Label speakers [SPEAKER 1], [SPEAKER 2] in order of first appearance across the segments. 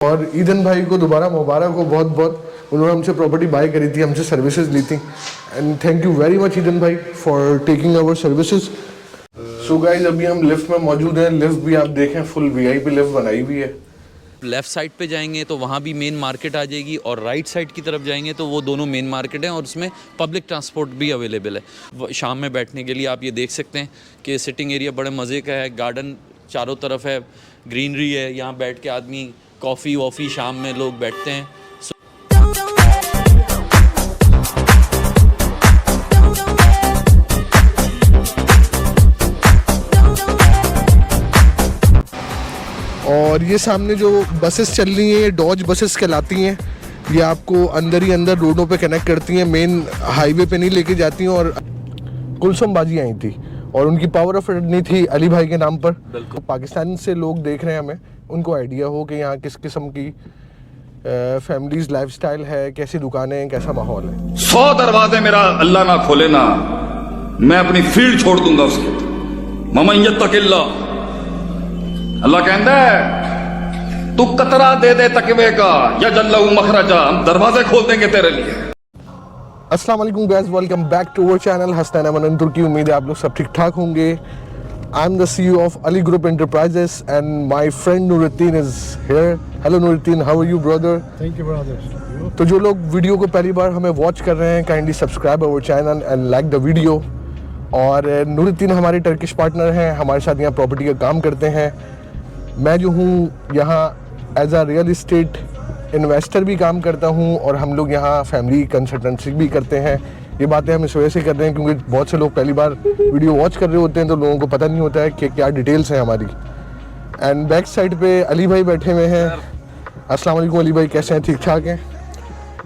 [SPEAKER 1] और ईदन भाई को दोबारा मुबारक हो बहुत बहुत। उन्होंने हमसे प्रॉपर्टी बाय करी थी, हमसे सर्विसेज ली थी, and thank you very much ईदन भाई for taking our services. So guys अभी हम लिफ्ट में मौजूद हैं। लिफ्ट भी आप देखें फुल वीआईपी लिफ्ट बनाई हुई है।
[SPEAKER 2] लेफ़्ट साइड पे जाएंगे तो वहाँ भी मेन मार्केट आ जाएगी, और राइट साइड की तरफ जाएंगे तो वो दोनों मेन मार्केट हैं, और उसमें पब्लिक ट्रांसपोर्ट भी अवेलेबल है। शाम में बैठने के लिए आप ये देख सकते हैं कि सिटिंग एरिया बड़े मज़े का है। गार्डन चारों तरफ है, ग्रीनरी है, यहाँ बैठ के आदमी कॉफ़ी वॉफ़ी शाम में लोग बैठते हैं।
[SPEAKER 1] और ये सामने जो बसेस चल रही हैं ये डॉज बसेस कहलाती हैं। ये आपको अंदर ही अंदर रोडों पे कनेक्ट करती हैं, मेन हाईवे पे नहीं लेके जाती हैं। और कुलसुम बाजी आई थी और उनकी पावर ऑफ अटर्नी थी अली भाई के नाम पर। तो पाकिस्तान से लोग देख रहे हैं, हमें उनको आइडिया हो कि यहाँ किस किस्म की फैमिलीज लाइफस्टाइल है, कैसी दुकानें, कैसा माहौल है।
[SPEAKER 3] 100 दरवाजे मेरा अल्लाह ना खोले ना, मैं अपनी फील्ड छोड़ दूंगा उसके। ममैयत तकिल्ला, अल्लाह कहता है तू कतरा दे दे तकवे का या जल्लहु मखरजा, हम दरवाजे खोल देंगे तेरे लिए।
[SPEAKER 1] अस्सलाम वालेकुम guys, welcome back to our channel Hasnain Aman तुर्की। उम्मीद है आप लोग सब ठीक ठाक होंगे। I am the CEO of Ali group enterprises and my friend Nooruddin is here. Hello Nooruddin, how are you brother?
[SPEAKER 4] Thank you brother.
[SPEAKER 1] तो जो लोग वीडियो को पहली बार हमें वॉच कर रहे हैं, kindly subscribe our channel and like the video. और नूरुद्दीन हमारे टर्किश पार्टनर हैं, हमारे साथ यहाँ प्रॉपर्टी का काम करते हैं। मैं जो हूँ यहाँ एज आ रियल इस्टेट इन्वेस्टर भी काम करता हूँ, और हम लोग यहाँ फैमिली कंसल्टेंसी भी करते हैं। ये बातें हम इस वजह से कर रहे हैं क्योंकि बहुत से लोग पहली बार वीडियो वॉच कर रहे होते हैं, तो लोगों को पता नहीं होता है कि क्या डिटेल्स हैं हमारी। एंड बैक साइड पे अली भाई बैठे हुए हैं। अस्सलाम वालेकुम अली भाई, कैसे हैं? ठीक ठाक हैं?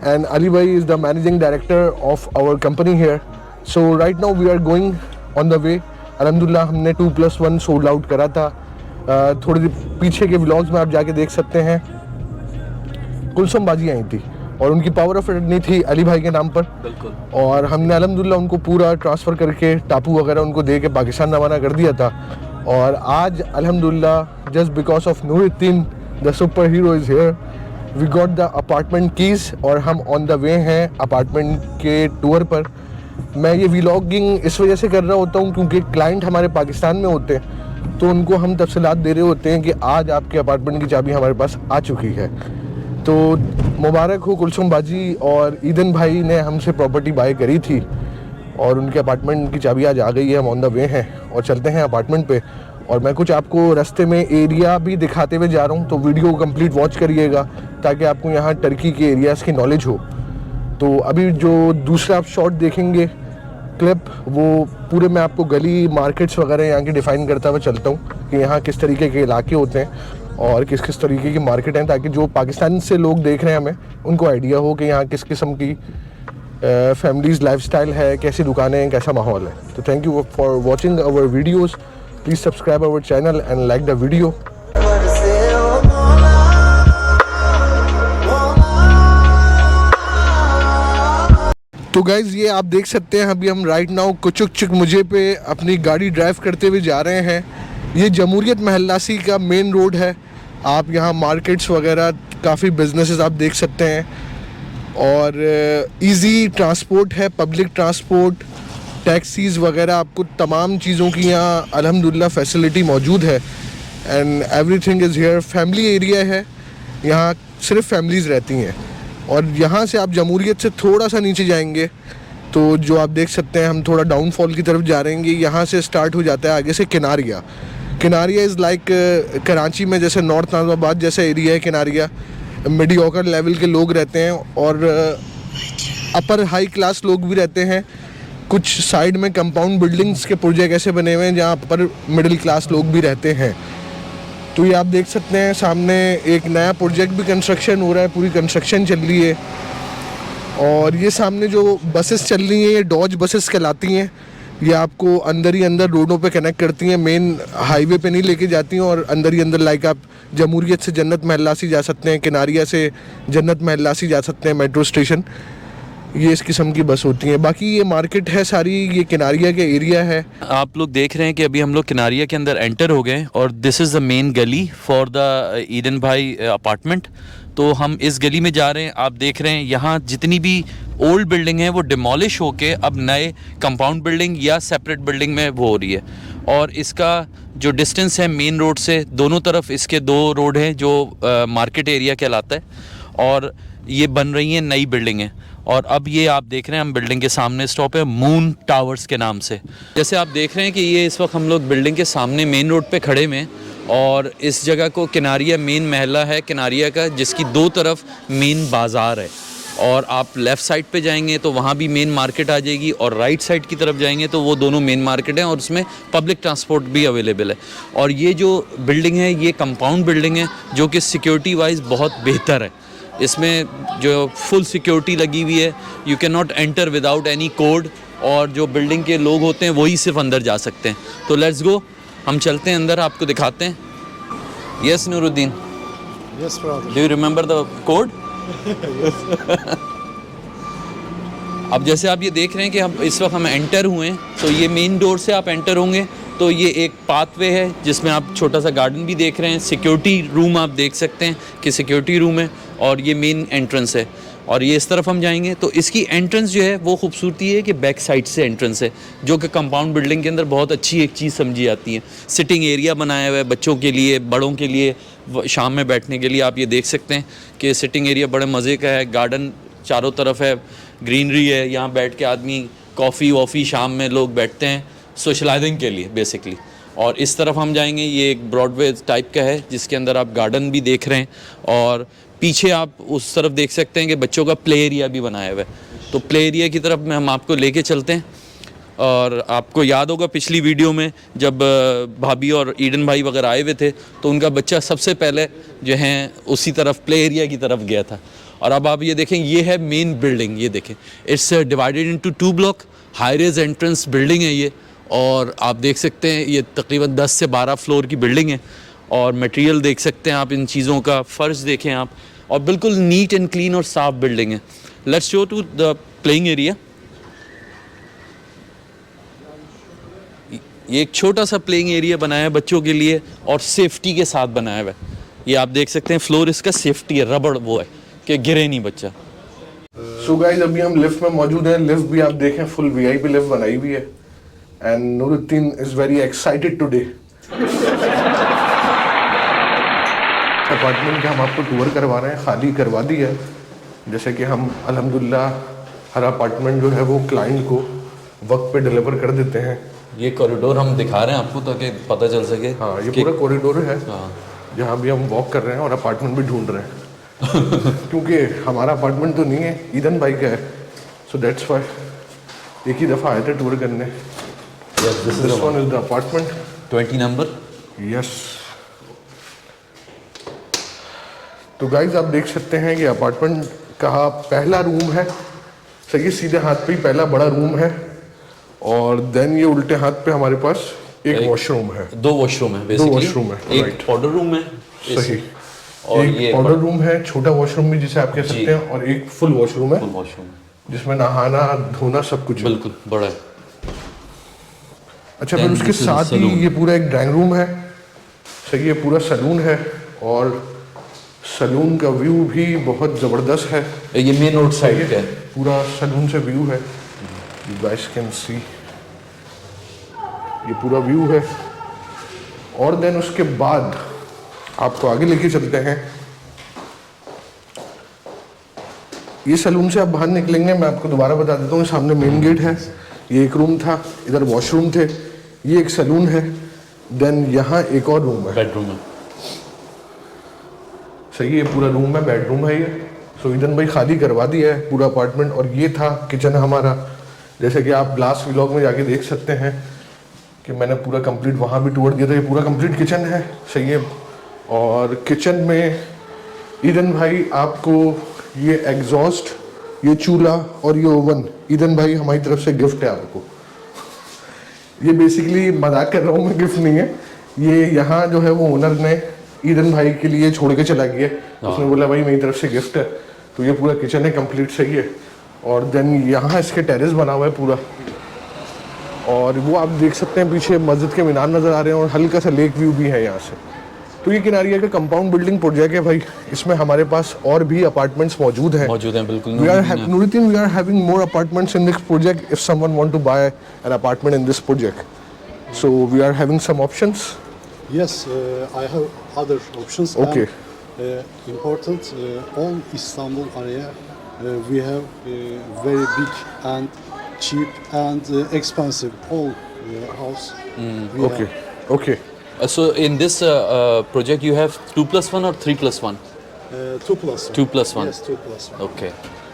[SPEAKER 1] एंड अली भाई is the managing director of our company here. So right now we are going on the way. अल्हम्दुलिल्लाह हमने 2+1 सोल्ड आउट करा था। थोड़ी देर पीछे के व्लॉग्स में आप जाके देख सकते हैं। कुलसुम बाजी आई थी और उनकी पावर ऑफ अटर्नी थी अली भाई के नाम पर।
[SPEAKER 2] बिल्कुल।
[SPEAKER 1] और हमने अल्हम्दुलिल्लाह उनको पूरा ट्रांसफ़र करके टापू वगैरह उनको दे के पाकिस्तान रवाना कर दिया था। और आज अल्हम्दुलिल्लाह just because of Nooruddin the super hero is here, we got the apartment keys और हम ऑन द वे हैं अपार्टमेंट के टूर पर। मैं ये व्लॉगिंग इस वजह से कर रहा होता हूँ क्योंकि क्लाइंट हमारे पाकिस्तान में होते हैं, तो उनको हम तफसीलात दे रहे होते हैं कि आज आपके अपार्टमेंट की चाबी हमारे पास आ चुकी है। तो मुबारक हो कुलसुम बाजी और ईदन भाई ने हमसे प्रॉपर्टी बाय करी थी और उनके अपार्टमेंट की चाबी आज आ गई है। हम ऑन द वे हैं और चलते हैं अपार्टमेंट पे। और मैं कुछ आपको रास्ते में एरिया भी दिखाते हुए जा रहा हूँ, तो वीडियो को कंप्लीट वॉच करिएगा ताकि आपको यहाँ टर्की के एरियाज़ की नॉलेज हो। तो अभी जो दूसरा आप शॉट देखेंगे क्लिप, वो पूरे मैं आपको गली मार्केट्स वगैरह यहाँ की डिफ़ाइन करता हुआ चलता हूँ कि यहाँ किस तरीके के इलाके होते हैं और किस किस तरीके की मार्केट हैं, ताकि जो पाकिस्तान से लोग देख रहे हैं हमें उनको आइडिया हो कि यहाँ किस किस्म की फैमिलीज़ लाइफस्टाइल है, कैसी दुकानें हैं, कैसा माहौल है। तो thank you for watching our videos. Please subscribe our channel and like the video. तो गाइज़ ये आप देख सकते हैं अभी हम राइट नाउ कुचुक मुझे पे अपनी गाड़ी ड्राइव करते हुए जा रहे हैं। ये जमहूरियत महल्लासी का मेन रोड है। आप यहाँ मार्केट्स वगैरह काफ़ी बिजनेसेस आप देख सकते हैं और इजी ट्रांसपोर्ट है, पब्लिक ट्रांसपोर्ट, टैक्सीज़ वगैरह, आपको तमाम चीज़ों की यहाँ अल्हम्दुलिल्लाह फैसिलिटी मौजूद है। And everything is here. Family area है, यहाँ सिर्फ फैमिलीज़ रहती हैं। और यहाँ से आप जमहूरियत से थोड़ा सा नीचे जाएंगे तो जो आप देख सकते हैं हम थोड़ा डाउनफॉल की तरफ जा रहे हैं। यहाँ से स्टार्ट हो जाता है आगे से किनारिया। किनारिया इज़ लाइक कराची में जैसे नॉर्थ नाज़िमाबाद जैसा एरिया है किनारिया। मीडियोकर लेवल के लोग रहते हैं और अपर हाई क्लास लोग भी रहते हैं। कुछ साइड में कंपाउंड बिल्डिंग्स के प्रोजेक्ट ऐसे बने हुए हैं जहाँ पर मिडिल क्लास लोग भी रहते हैं। तो ये आप देख सकते हैं सामने एक नया प्रोजेक्ट भी कंस्ट्रक्शन हो रहा है, पूरी कंस्ट्रक्शन चल रही है। और ये सामने जो बसेस चल रही हैं ये डॉज बसेस कहलाती हैं। ये आपको अंदर ही अंदर रोडों पे कनेक्ट करती हैं, मेन हाईवे पे नहीं लेके जाती हैं। और अंदर ही अंदर लाइक आप जमहूरियत से जन्नत महल्लासी जा सकते हैं, किनारिया से जन्नत महल्लासी जा सकते हैं मेट्रो स्टेशन। ये इस किस्म की बस होती हैं। बाकी ये मार्केट है सारी, ये किनारिया के एरिया है।
[SPEAKER 2] आप लोग देख रहे हैं कि अभी हम लोग किनारिया के अंदर एंटर हो गए और दिस इज़ द मेन गली फॉर द ईडन भाई अपार्टमेंट। तो हम इस गली में जा रहे हैं। आप देख रहे हैं यहाँ जितनी भी ओल्ड बिल्डिंग है वो डिमोलिश होके अब नए कंपाउंड बिल्डिंग या सेपरेट बिल्डिंग में वो हो रही है। और इसका जो डिस्टेंस है मेन रोड से, दोनों तरफ इसके 2 रोड हैं जो मार्केट एरिया कहलाता है, और ये बन रही हैं नई बिल्डिंगें। और अब ये आप देख रहे हैं हम बिल्डिंग के सामने स्टॉप है मून टावर्स के नाम से। जैसे आप देख रहे हैं कि ये इस वक्त हम लोग बिल्डिंग के सामने मेन रोड पे खड़े में, और इस जगह को किनारिया मेन महल्ला है किनारिया का, जिसकी 2 तरफ मेन बाज़ार है। और आप लेफ़्ट साइड पे जाएंगे तो वहाँ भी मेन मार्केट आ जाएगी, और राइट साइड की तरफ जाएंगे तो वो दोनों मेन मार्केट हैं और उसमें पब्लिक ट्रांसपोर्ट भी अवेलेबल है। और ये जो बिल्डिंग है ये कंपाउंड बिल्डिंग है जो कि सिक्योरिटी वाइज बहुत बेहतर है। इसमें जो फुल सिक्योरिटी लगी हुई है, you can not enter without any code, और जो बिल्डिंग के लोग होते हैं वही सिर्फ अंदर जा सकते हैं। तो लेट्स गो, हम चलते हैं अंदर, आपको दिखाते हैं। Yes Nooruddin,
[SPEAKER 4] Yes, brother.
[SPEAKER 2] Do you remember the code? अब जैसे आप ये देख रहे हैं कि हम इस वक्त हम एंटर हुए हैं, तो ये मेन डोर से आप एंटर होंगे तो ये एक पाथवे है जिसमें आप छोटा सा गार्डन भी देख रहे हैं। सिक्योरिटी रूम आप देख सकते हैं कि सिक्योरिटी रूम है, और ये मेन एंट्रेंस है। और ये इस तरफ हम जाएंगे तो इसकी एंट्रेंस जो है वो खूबसूरती है कि बैक साइड से एंट्रेंस है, जो कि कंपाउंड बिल्डिंग के अंदर बहुत अच्छी एक चीज़ समझी जाती है। सिटिंग एरिया बनाया हुआ है बच्चों के लिए, बड़ों के लिए, शाम में बैठने के लिए। आप ये देख सकते हैं कि सिटिंग एरिया बड़े मज़े का है, गार्डन चारों तरफ है, ग्रीनरी है, यहाँ बैठ के आदमी कॉफ़ी वॉफ़ी शाम में लोग बैठते हैं सोशलाइजिंग के लिए बेसिकली। और इस तरफ हम जाएंगे, ये एक ब्रॉडवे टाइप का है जिसके अंदर आप गार्डन भी देख रहे हैं, और पीछे आप उस तरफ देख सकते हैं कि बच्चों का प्ले एरिया भी बनाया हुआ है। तो प्ले एरिया की तरफ में हम आपको लेके चलते हैं। और आपको याद होगा पिछली वीडियो में जब भाभी और ईडन भाई वगैरह आए हुए थे तो उनका बच्चा सबसे पहले जो है उसी तरफ प्ले एरिया की तरफ गया था। और अब आप ये देखें, ये है मेन बिल्डिंग, ये देखें, it's divided into 2 block, high rise entrance building है ये। और आप देख सकते हैं ये तकरीबन 10 से 12 फ्लोर की बिल्डिंग है, और मटेरियल देख सकते हैं आप इन चीज़ों का, फ़र्श देखें आप, और बिल्कुल नीट एंड क्लीन और साफ बिल्डिंग है। Let's show to the playing area. ये एक छोटा सा प्लेइंग एरिया बनाया है बच्चों के लिए, और सेफ्टी के साथ बनाया हुआ है। ये आप देख सकते हैं फ्लोर इसका सेफ्टी है, रबड़ वो है कि गिरे नहीं बच्चा।
[SPEAKER 1] सो गाइस, अभी हम लिफ्ट में मौजूद हैं। लिफ्ट भी आप देखें फुल वीआईपी लिफ्ट बनाई हुई है, and Nooruddin is very excited today. Apartment का हम आपको टूर करवा रहे हैं, खाली करवा दी है। जैसे कि हम अल्हम्दुलिल्लाह हर अपार्टमेंट जो है वो क्लाइंट को वक्त पे डिलीवर कर देते हैं।
[SPEAKER 2] ये कॉरिडोर हम दिखा रहे हैं आपको ताकि पता चल सके।
[SPEAKER 1] हाँ, ये पूरा कॉरिडोर है
[SPEAKER 2] हाँ।
[SPEAKER 1] जहाँ भी हम वॉक कर रहे हैं और अपार्टमेंट भी ढूंढ रहे हैं क्योंकि हमारा अपार्टमेंट तो नहीं है, ईदन भाई का है, सो दैट्स व्हाई एक ही दफ़ा आए थे टूर करने। This one is the apartment
[SPEAKER 2] 20 number.
[SPEAKER 1] Yes. तो गाइज आप देख सकते हैं कि अपार्टमेंट का पहला रूम है, सही सीधे हाथ पे ही पहला बड़ा रूम है, और देन ये उल्टे हाथ पे हमारे पास एक वॉशरूम है,
[SPEAKER 2] 2 वॉशरूम है बेसिकली।
[SPEAKER 1] 2 वॉशरूम है,
[SPEAKER 2] एक
[SPEAKER 1] राइट।
[SPEAKER 2] पाउडर रूम है
[SPEAKER 1] सही,
[SPEAKER 2] और
[SPEAKER 1] एक
[SPEAKER 2] ये
[SPEAKER 1] पाउडर रूम है, छोटा वॉशरूम भी जिसे आप कह सकते हैं, और एक फुल वॉशरूम है
[SPEAKER 2] फुल वॉशरूम
[SPEAKER 1] जिसमें नहाना धोना सब कुछ है।
[SPEAKER 2] बिल्कुल बड़ा है।
[SPEAKER 1] अच्छा, फिर उसके साथ ही ये पूरा एक ड्राइंग रूम है, सही, ये पूरा सलून है, और सलून का व्यू भी बहुत ज़बरदस्त है।
[SPEAKER 2] ये मेन रोड साइड का है,
[SPEAKER 1] पूरा सलून से व्यू है, यू गाइस कैन सी, ये पूरा व्यू है। और देन उसके बाद आपको आगे लेके चलते हैं। ये सलून से आप बाहर निकलेंगे, मैं आपको दोबारा बता देता हूँ, सामने मेन गेट है, ये एक रूम था, इधर वॉशरूम थे, ये एक सलून है, देन यहाँ एक और रूम है,
[SPEAKER 2] बेडरूम है।
[SPEAKER 1] सही, ये पूरा रूम है, बेडरूम है ये। सो ईदन भाई खाली करवा दिया है पूरा अपार्टमेंट, और ये था किचन हमारा। जैसे कि आप लास्ट व्लॉग में जाके देख सकते हैं कि मैंने पूरा कंप्लीट वहाँ भी टूर दिया था। ये पूरा कंप्लीट किचन है, सही है। और किचन में ईदन भाई आपको ये एग्जॉस्ट, ये चूल्हा और ये ओवन ईदन भाई हमारी तरफ से गिफ्ट है आपको। ये बेसिकली मजाक कर रहा हूँ मैं, गिफ्ट नहीं है ये। यहाँ जो है वो ओनर ने ईदन भाई के लिए छोड़ के चला गया, उसने बोला भाई मेरी तरफ से गिफ्ट है। तो ये पूरा किचन है कंप्लीट, सही है। और देन यहाँ इसके टेरेस बना हुआ है पूरा, और वो आप देख सकते हैं पीछे मस्जिद के मीनार नज़र आ रहे हैं और हल्का सा लेक व्यू भी है यहाँ से। तो ये किनारिया का कंपाउंड बिल्डिंग प्रोजेक्ट है भाई, इसमें हमारे पास और भी अपार्टमेंट्स मौजूद हैं
[SPEAKER 2] बिल्कुल।
[SPEAKER 1] Nuruddin, we are having more apartments in this project if someone want to buy an apartment in this project. So we are having some options.
[SPEAKER 4] Yes, I have other options.
[SPEAKER 1] Okay.
[SPEAKER 4] And, important, all Istanbul area, we have very big and cheap and expensive all house. We
[SPEAKER 1] Okay.
[SPEAKER 4] have.
[SPEAKER 1] Okay.
[SPEAKER 2] So in this project you have 2+1 or 3+1?
[SPEAKER 4] 2+1.
[SPEAKER 2] 2+1.
[SPEAKER 4] Yes, 2+1.
[SPEAKER 2] Okay.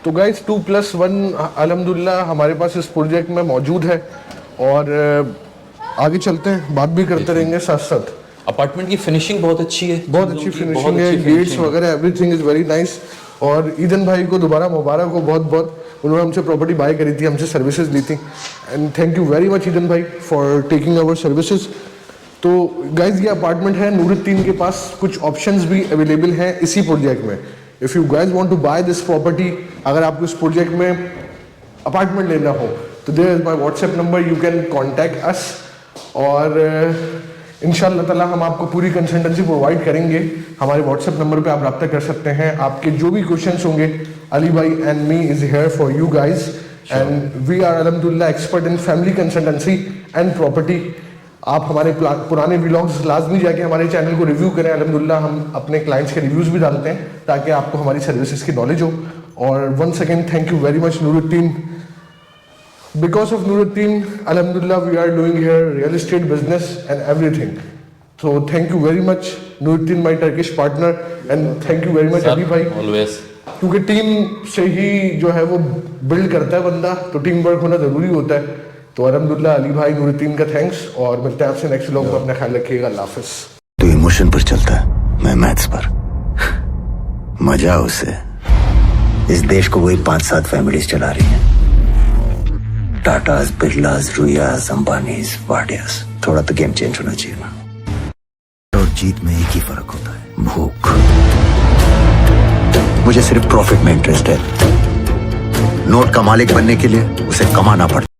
[SPEAKER 1] तो guys 2+1 अल्हम्दुलिल्लाह हमारे पास इस project में मौजूद है, और आगे चलते हैं, बात भी करते रहेंगे साथ साथ।
[SPEAKER 2] अपार्टमेंट की फिनिशिंग बहुत अच्छी है,
[SPEAKER 1] बहुत अच्छी फिनिशिंग है, गेट्स वगैरह एवरीथिंग इज वेरी नाइस। और ईदन भाई को दोबारा मुबारक हो बहुत बहुत, उन्होंने हमसे प्रॉपर्टी बाय करी थी, हमसे सर्विसेज ली थी, and thank you very much ईदन भाई फॉर टेकिंग अवर सर्विसेज। तो गाइज ये अपार्टमेंट है, नूरुद्दीन के पास कुछ ऑप्शंस भी अवेलेबल हैं इसी प्रोजेक्ट में। If you guys want to buy this property, अगर आपको इस प्रोजेक्ट में अपार्टमेंट लेना हो तो there is my WhatsApp number, you can contact us, और इंशाल्लाह ताला हम आपको पूरी कंसल्टेंसी प्रोवाइड करेंगे। हमारे व्हाट्सएप नंबर पे आप रब्ता कर सकते हैं, आपके जो भी क्वेश्चंस होंगे अली भाई and me is here for you guys, and we are अल्हम्दुलिल्लाह expert in family consultancy and property. आप हमारे पुराने व्लॉग्स लाजमी जाके हमारे चैनल को रिव्यू करें, अल्हम्दुलिल्लाह हम अपने क्लाइंट्स के रिव्यूज़ भी डालते हैं ताकि आपको हमारी सर्विसेज की नॉलेज हो। और once again thank you very much Nooruddin, because of Nooruddin अल्हम्दुलिल्लाह we are doing here real estate business and everything. So thank you very much Nooruddin my Turkish partner, and thank you very much Ali भाई,
[SPEAKER 2] always,
[SPEAKER 1] क्योंकि team से ही जो है वो build करता है बंदा, तो टीम वर्क होना ज़रूरी होता है। तो अल्हम्दुलिल्लाह अली भाई नूरुद्दीन का थैंक्स, और मिलते हैं आपसे नेक्स्ट व्लॉग में, अपना ख्याल रखिएगा, अल्लाह हाफिज़।
[SPEAKER 5] तू इमोशन पर चलता है, मैं मैथ्स पर। मजा उसे, इस देश को वही 5-7 फैमिलीज चला रही हैं, टाटास, बिरलास, रुयास, अंबानीस, वाडियास। थोड़ा तो गेम चेंज होना चाहिए ना। और जीत में एक ही फर्क होता है, भूख। मुझे सिर्फ प्रॉफिट में इंटरेस्ट है, नोट का मालिक बनने के लिए उसे कमाना पड़ता है।